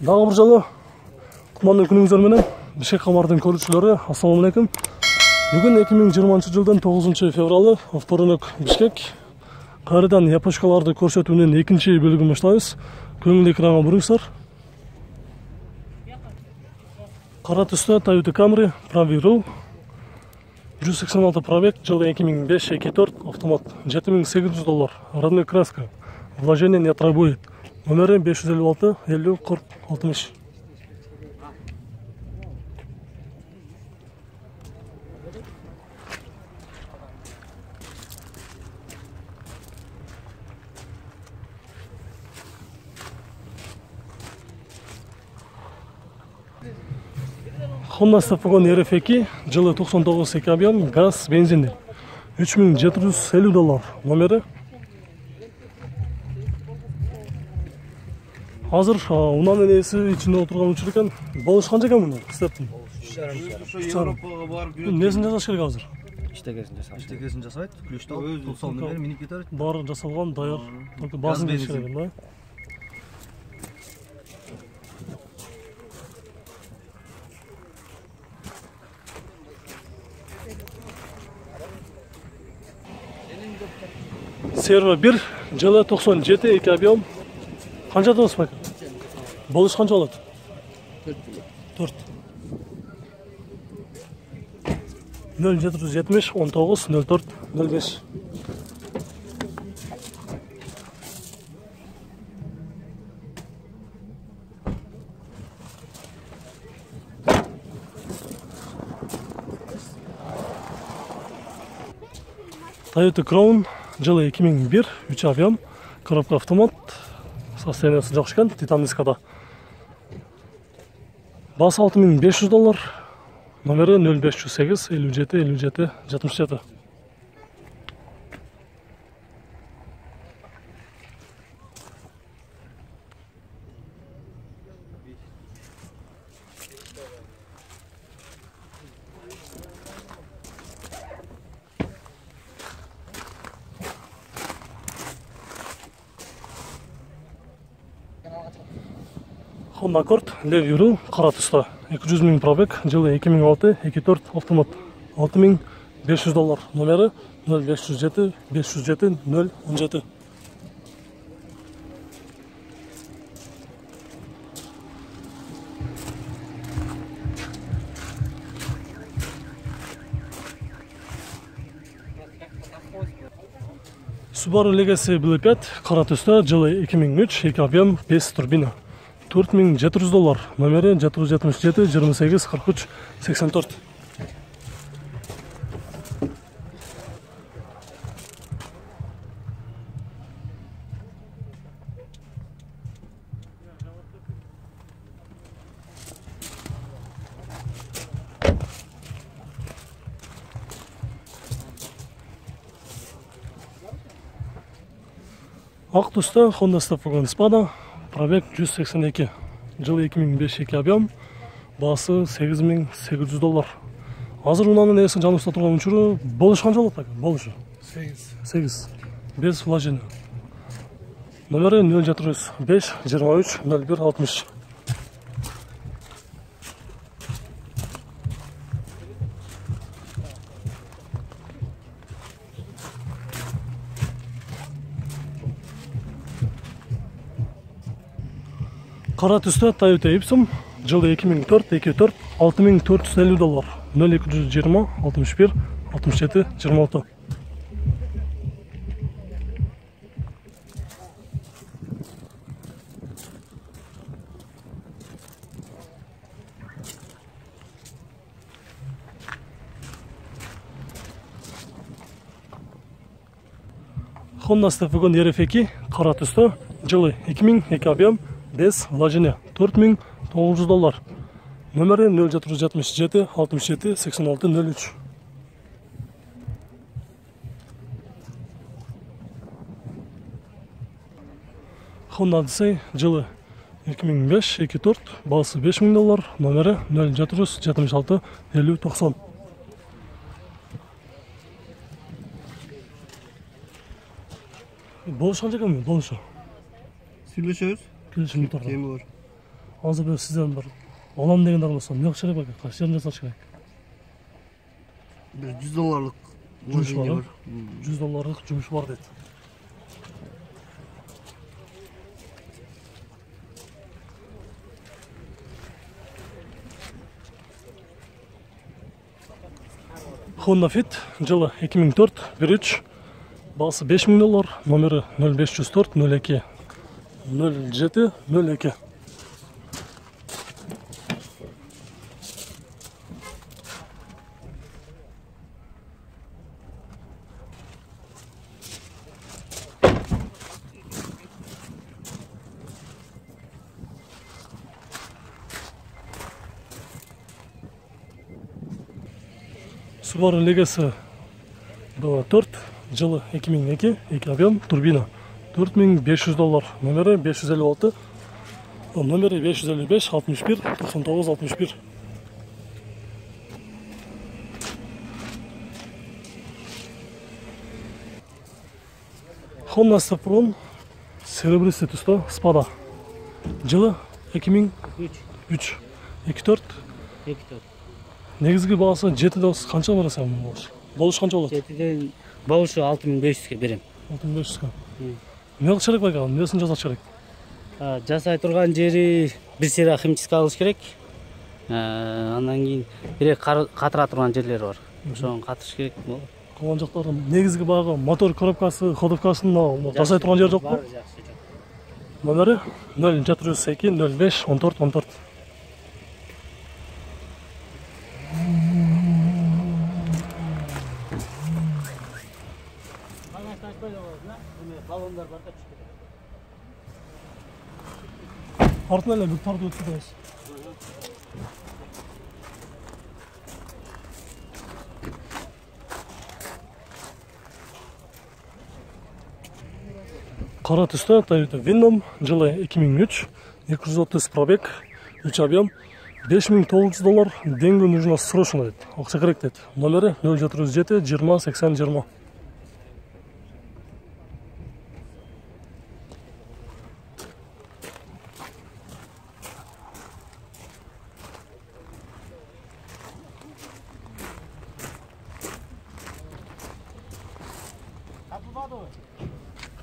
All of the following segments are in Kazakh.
Дагы бир жолу кутмандуу күнүңүздөр менен Бишкек кабардын көрүүчүлөрү, ассаламу алейкум. Бүгүн 2020 жылдын 9 февралы, вторник, Бишкек. Кайрадан япошкаларды көрсөтүүнүн экинчи бөлүгүн баштайбыз. Көңүл экранга буруңуздар. Кара түстө Toyota Camry, правый руль. 186 пробег, жылы 2005-24, автомат, $7800, родной краска, вложение не требует. Номері 556 50 40 60. Honda Stafagon RF2, жылы 99 2 объем, газ, бензинli. $3750, номері. Азыр унанын ээси ичинде отурган учур экен. Болуш канча экен муну? Стептин. 3,5. Европага барып жүрөт. Несин жасаш керек азыр? Иштегесин жасайт. Ключту алып, тулсалды берип минип кетер. Баары жасалган, даяр. Только базын бериш керек, да? Servo 1, жылы 97 2 объем. Канча дос бак? Болуш канча болот? 4. 0770 19 04 05. Toyota Crown, жылы 2001, 3 объем, коробка автомат. Состояниясы жакшы экен, титан дискада. Басы $6500, номері 0508 57 57 67. Honda Accord, левый руль, кара түстө. 200 000 пробег, жылы 2006 24 автомат. $6500, номері 0507 507 017. Subaru Legacy BL5, кара түстө, жылы 2003 2 объем, 5 турбина. $4700, номері 777 28 43 84. Ак түстө Honda Stafagon Spada, пробег 182, жылы 2005 2 объем, басы $8800. Азыр унанын ээси жаныбызда турган учуру болуш канча болот экен? Болушу 8. Без вложения. Номери 0705 23 01 60. Кара түстө Toyota Ipsum, жылы 2004 24 $6450, 0220 61 67 26. Honda Stafagon RF2, кара түстө, жылы 2002 объем, без вложения, $4900, номері 0777 67 86 03. Honda Odyssey, жылы 2005 24, басы $5000, номері 0776 50 90. Болуш канча экен? Болушу. Сүйлөшөбүз. Келишим бар. Кем бар? Азыр бир сизден бир алам дегендер болсо эмне кылыш керек бака? Кайсы жерин жасаш керек? Бир $100 Жумуш бар. бар. $100 жумуш бар дейт. Honda Fit жылы 2004 1.3 баасы $5000, номері 0504 02 07 02. Subaru Legacy B4 жылы 2002, 2 объем, турбина $4500, номері 556, номері 555 61 99 61. Honda Stepron серебристый түсті Spada жылы 2003 24 негізгі бағасы 7-ден қанша барасың болуш? Болуш қанша болады? 7-ден болушу 6500-ге берем. 6500-га. Не кылыш керек байка? Несин жасаш керек? Жасай турган жери бир сыйра химчистка кылыш керек. Андан кийин бирок катыра турган жерлери бар. Ошону катырыш керек. Калган жактары негизги багы мотор коробкасы, ходовкасын жасай турган жер жокпу? Бар, жакшы жок. Номери 0402 05 14 14. Артынан эле бир тарды өткүзөбүз. Кара түстө Toyota Venom жылы 2003, 230 пробег, 3 объем, $5900, деньги нужно срочно дейт. Акча керек дейт. Номери 0407 20 80 20.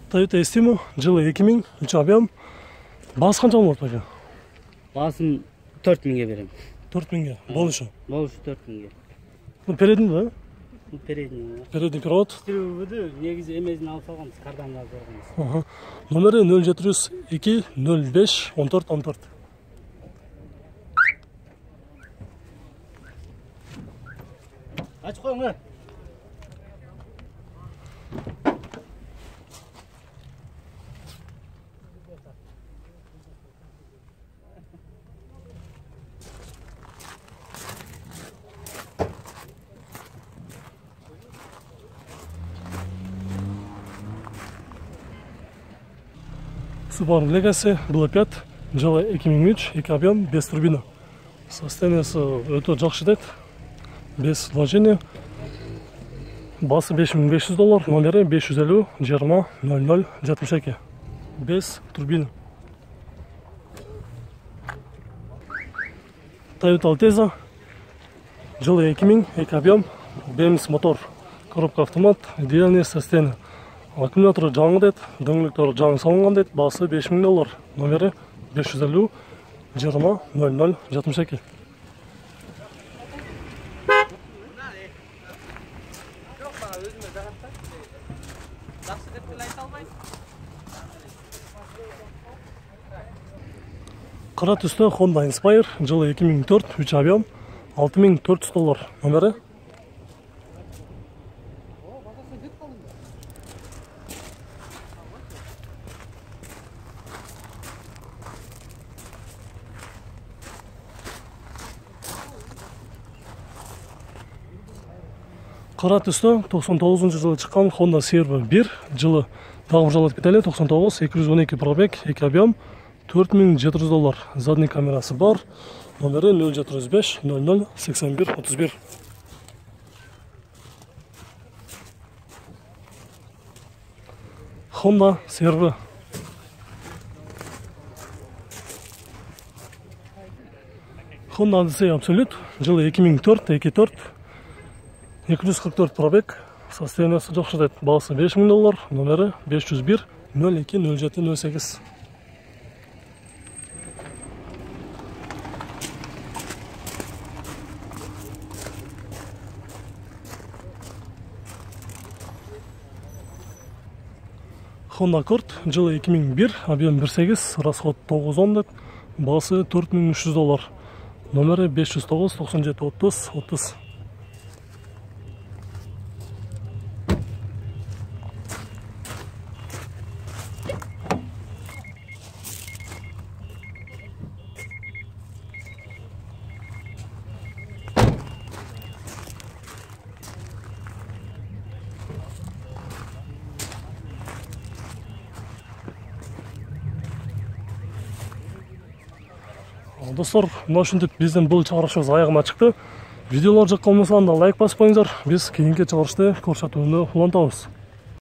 Toyota Estimo жылы 2000, 3 объем. Баасы канча болот бака? Баасын 4000-ге берем. 4000-ге. Болушу. Болушу 4000-ге. Бул передний да? Передний. Передний привод. Тирүүбүдү негизи эмесин алып салганбыз, карданга алып салганбыз. Номери 0402 05 14 14. Ачып коюңар. Subaru Legacy B5 жылы 2003, 2 объем, без турбина. Состояниясы өтө жакшы дейт. Без вложения. Баасы $5500, номери 550 20 00 72. Без турбина. Toyota Alteza жылы 2000, 2 объем, BMS мотор, коробка автомат, идеальное состояние. Аккумулятор жаңы дейт, дөңгөлөктөр жаңы салынган дейт, баасы $5000, номери 550 20 00 72. Кара түстө Honda Inspire жылы 2004, 3 объем, $6400, номери Кара түстө 99-жылы чыккан Honda CR-V 1 жылы дагы жалат кетели 99 212 пробег 2 объем $4700, задний камерасы бар, номери 0405 00 81 31. Honda CR-V Honda Odyssey Absolute, жылы 2004, 2.4, 244 пробег, состояниясы жакшы дейт. Баасы $5000, номері 501 02 07 08. Honda Accord, жылы 2001, объем 1.8, расход 910 деп, баасы $4300, номері 509 97 30 30. Достар, мына ушинтип биздин бул чыгарышыбыз аягына чыкты. Видеолор жакка болмосо анда лайк басып коюңуздар. Биз кийинки чыгарышты көрсөтүүнү улантабыз.